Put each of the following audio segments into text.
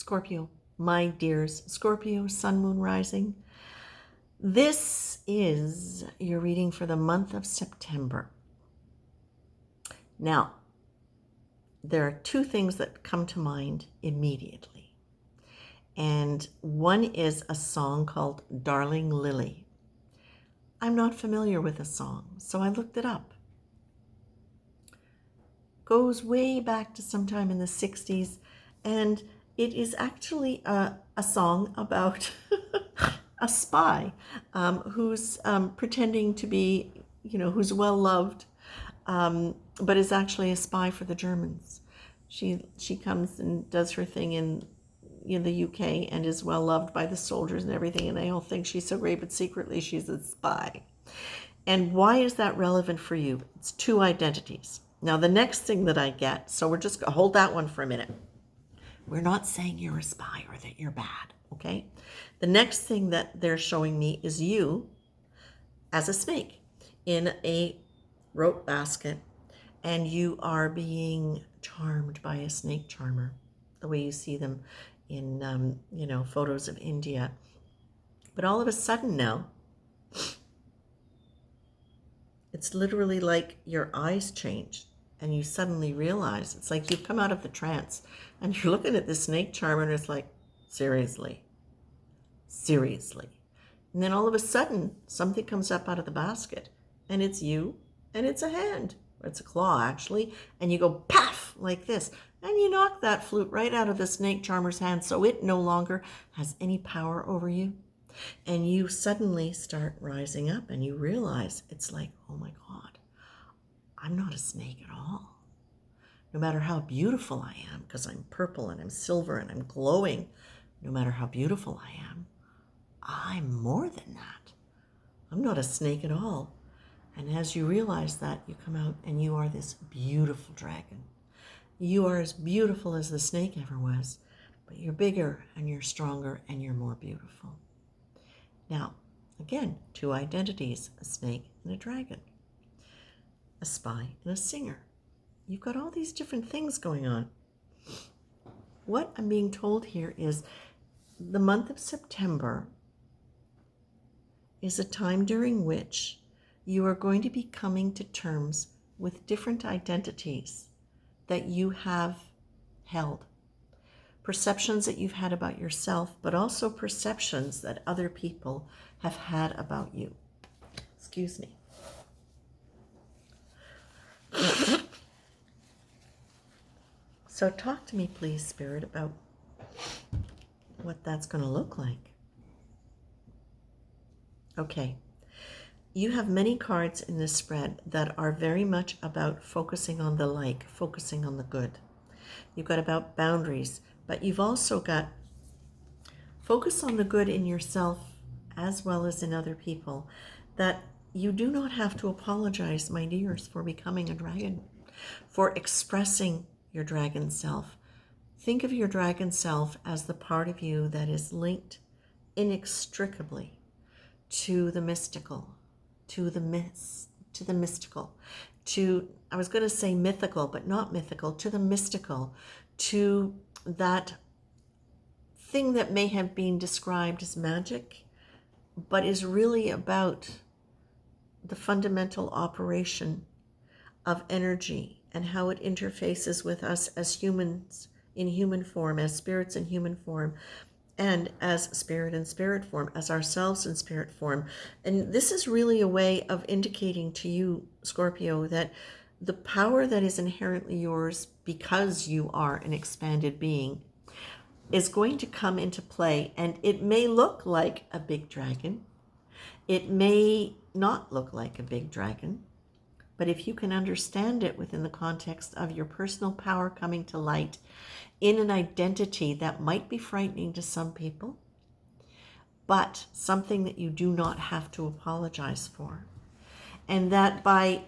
Scorpio, my dears, Scorpio, Sun, Moon, Rising. This is your reading for the month of September. Now, there are two things that come to mind immediately. And one is a song called Darling Lily. I'm not familiar with the song, so I looked it up. Goes way back to sometime in the 60s, and it is actually a song about a spy who's pretending to be, who's well loved, but is actually a spy for the Germans. She comes and does her thing in the UK and is well loved by the soldiers and everything, and they all think she's so great, but secretly she's a spy. And why is that relevant for you? It's two identities. Now, the next thing that I get, so we're just going to hold that one for a minute. We're not saying you're a spy or that you're bad, okay? The next thing that they're showing me is you as a snake in a rope basket, and you are being charmed by a snake charmer, the way you see them in, photos of India. But all of a sudden now, it's literally like your eyes change and you suddenly realize, it's like you've come out of the trance and you're looking at this snake charmer and it's like, seriously. And then all of a sudden, something comes up out of the basket and it's you and it's a hand. Or it's a claw, actually. And you go, paf, like this. And you knock that flute right out of the snake charmer's hand so it no longer has any power over you. And you suddenly start rising up and you realize it's like, oh my God, I'm not a snake at all. No matter how beautiful I am, because I'm purple and I'm silver and I'm glowing, no matter how beautiful I am, I'm more than that. I'm not a snake at all. And as you realize that, you come out and you are this beautiful dragon. You are as beautiful as the snake ever was, but you're bigger and you're stronger and you're more beautiful. Now, again, two identities, a snake and a dragon, a spy and a singer. You've got all these different things going on. What I'm being told here is the month of September is a time during which you are going to be coming to terms with different identities that you have held. Perceptions that you've had about yourself, but also perceptions that other people have had about you. Excuse me. So talk to me, please, Spirit, about what that's going to look like. Okay. You have many cards in this spread that are very much about focusing on the like, focusing on the good. You've got about boundaries, but you've also got focus on the good in yourself as well as in other people, that you do not have to apologize, my dears, for becoming a dragon, for expressing your dragon self. Think of your dragon self as the part of you that is linked inextricably to the mystical, to the mystical, I was going to say mythical, but not mythical, to the mystical, to that thing that may have been described as magic, but is really about the fundamental operation of energy and how it interfaces with us as humans in human form, as spirits in human form, and as spirit in spirit form, as ourselves in spirit form. And this is really a way of indicating to you, Scorpio, that the power that is inherently yours because you are an expanded being is going to come into play. And it may look like a big dragon. It may not look like a big dragon. But if you can understand it within the context of your personal power coming to light in an identity that might be frightening to some people, but something that you do not have to apologize for. And that by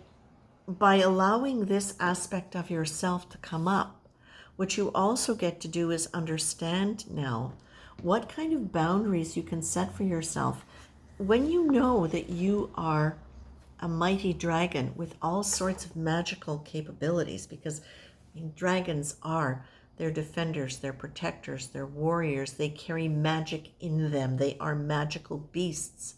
allowing this aspect of yourself to come up, what you also get to do is understand now what kind of boundaries you can set for yourself when you know that you are a mighty dragon with all sorts of magical capabilities, because dragons are They're defenders, they're protectors, they're warriors. They carry magic in them. They are magical beasts.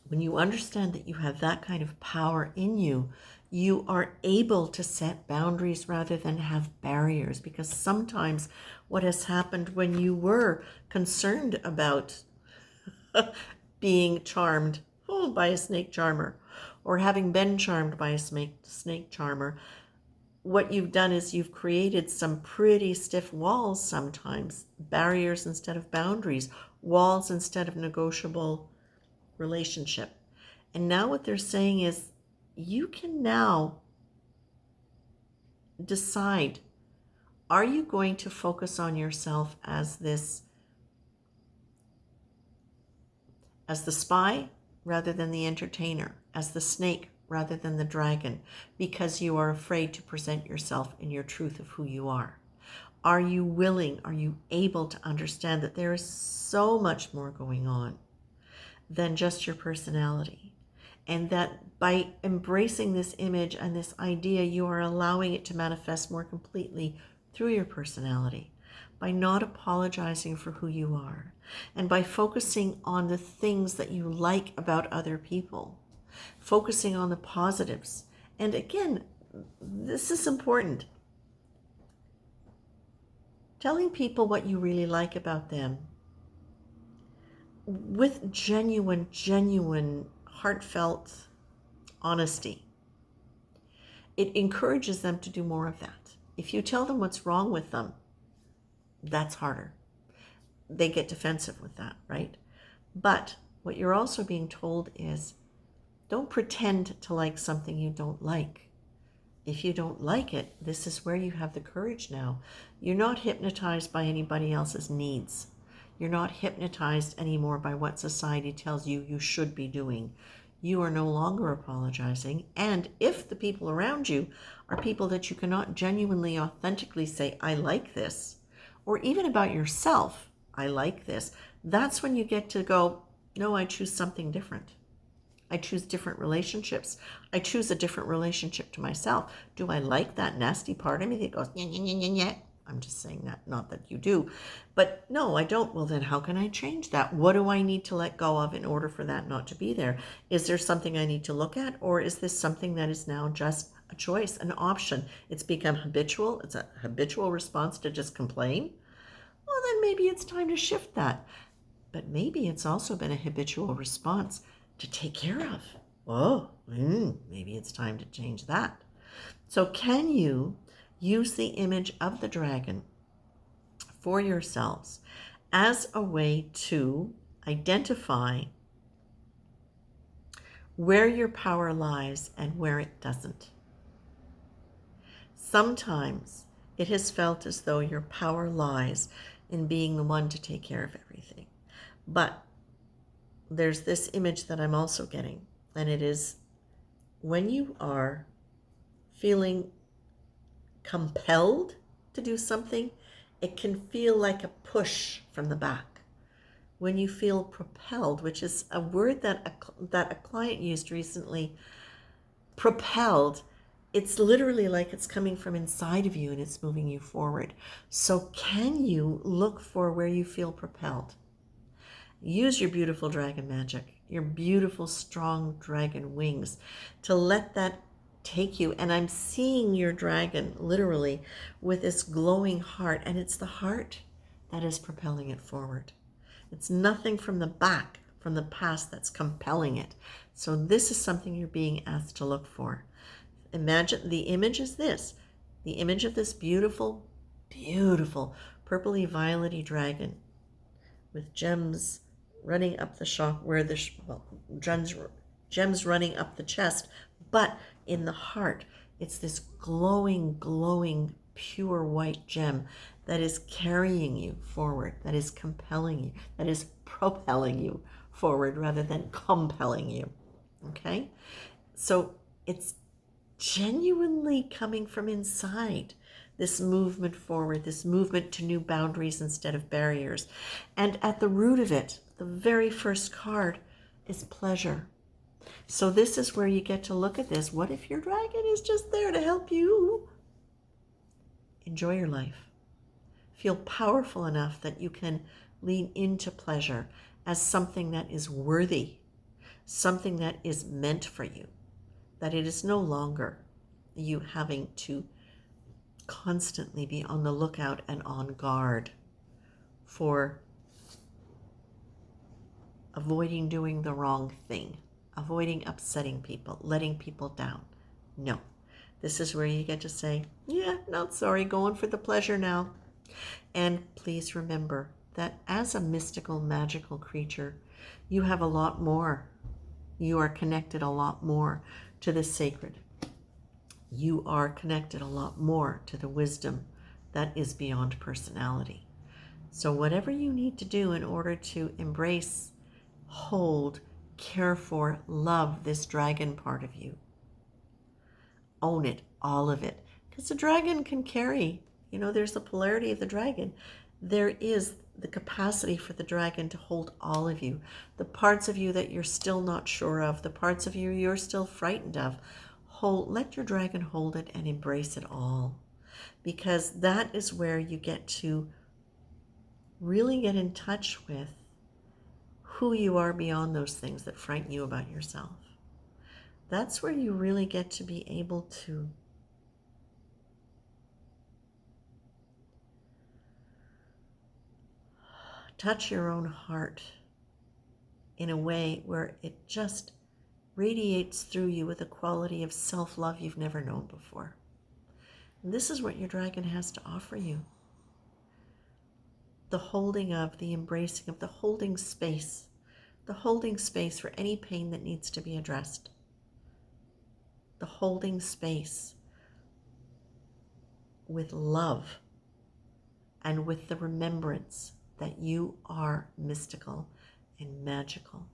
When you understand that you have that kind of power in you, you are able to set boundaries rather than have barriers. Because sometimes what has happened when you were concerned about being charmed by a snake charmer or having been charmed by a snake charmer, what you've done is you've created some pretty stiff walls sometimes, barriers instead of boundaries, walls instead of negotiable relationship. And now what they're saying is you can now decide, are you going to focus on yourself as the spy rather than the entertainer, as the snake rather than the dragon, because you are afraid to present yourself in your truth of who you are? Are you willing, are you able to understand that there is so much more going on than just your personality? And that by embracing this image and this idea, you are allowing it to manifest more completely through your personality, by not apologizing for who you are, and by focusing on the things that you like about other people, focusing on the positives. And again, this is important. Telling people what you really like about them with genuine, heartfelt honesty. It encourages them to do more of that. If you tell them what's wrong with them, that's harder. They get defensive with that, right? But what you're also being told is, don't pretend to like something you don't like. If you don't like it, this is where you have the courage now. You're not hypnotized by anybody else's needs. You're not hypnotized anymore by what society tells you you should be doing. You are no longer apologizing. And if the people around you are people that you cannot genuinely, authentically say, I like this, or even about yourself, I like this, that's when you get to go, no, I choose something different. I choose different relationships. I choose a different relationship to myself. Do I like that nasty part of me that goes, yeah, yeah, yeah, yeah, yeah? I'm just saying that, not that you do. But no, I don't. Well, then how can I change that? What do I need to let go of in order for that not to be there? Is there something I need to look at? Or is this something that is now just a choice, an option? It's become habitual. It's a habitual response to just complain. Well, then maybe it's time to shift that. But maybe it's also been a habitual response to take care of. Oh, maybe it's time to change that. So can you use the image of the dragon for yourselves as a way to identify where your power lies and where it doesn't? Sometimes it has felt as though your power lies in being the one to take care of everything. But there's this image that I'm also getting, and it is when you are feeling compelled to do something, it can feel like a push from the back. When you feel propelled, which is a word that a client used recently, propelled, it's literally like it's coming from inside of you and it's moving you forward. So can you look for where you feel propelled? Use your beautiful dragon magic, your beautiful strong dragon wings to let that take you. And I'm seeing your dragon literally with this glowing heart, and it's the heart that is propelling it forward. It's nothing from the back, from the past, that's compelling it. So this is something you're being asked to look for. Imagine the image is this, the image of this beautiful, beautiful purpley violety dragon with gems running up the where the gems running up the chest, but in the heart, it's this glowing, pure white gem that is carrying you forward, that is compelling you, that is propelling you forward rather than compelling you. Okay? So it's genuinely coming from inside, this movement forward, this movement to new boundaries instead of barriers. And at the root of it, the very first card is pleasure. So this is where you get to look at this. What if your dragon is just there to help you enjoy your life. Feel powerful enough that you can lean into pleasure as something that is worthy, something that is meant for you, that it is no longer you having to constantly be on the lookout and on guard for avoiding doing the wrong thing, avoiding upsetting people, letting people down. No. This is where you get to say, yeah, not sorry, going for the pleasure now. And please remember that as a mystical, magical creature, you have a lot more. You are connected a lot more to the sacred. You are connected a lot more to the wisdom that is beyond personality. So whatever you need to do in order to embrace, hold, care for, love this dragon part of you, own it, all of it. Because the dragon can carry, there's the polarity of the dragon. There is the capacity for the dragon to hold all of you. The parts of you that you're still not sure of, the parts of you you're still frightened of, let your dragon hold it and embrace it all. Because that is where you get to really get in touch with who you are beyond those things that frighten you about yourself. That's where you really get to be able to touch your own heart in a way where it just radiates through you with a quality of self-love you've never known before. And this is what your dragon has to offer you. The holding of, the embracing of, the holding space for any pain that needs to be addressed. The holding space with love and with the remembrance that you are mystical and magical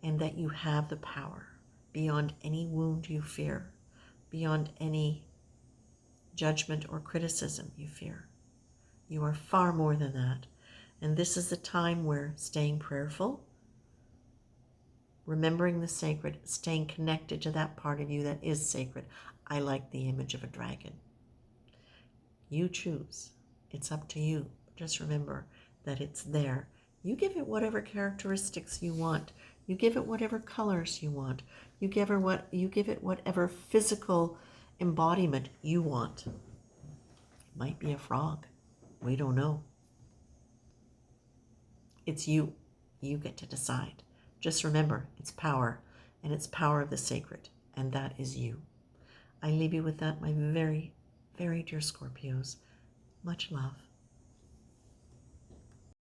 and that you have the power beyond any wound you fear, beyond any judgment or criticism you fear. You are far more than that. And this is the time where staying prayerful, remembering the sacred, staying connected to that part of you that is sacred. I like the image of a dragon. You choose. It's up to you. Just remember that it's there. You give it whatever characteristics you want. You give it whatever colors you want. You give it whatever physical embodiment you want. It might be a frog. We don't know. It's you. You get to decide. Just remember, it's power, and it's power of the sacred, and that is you. I leave you with that, my very, very dear Scorpios. Much love.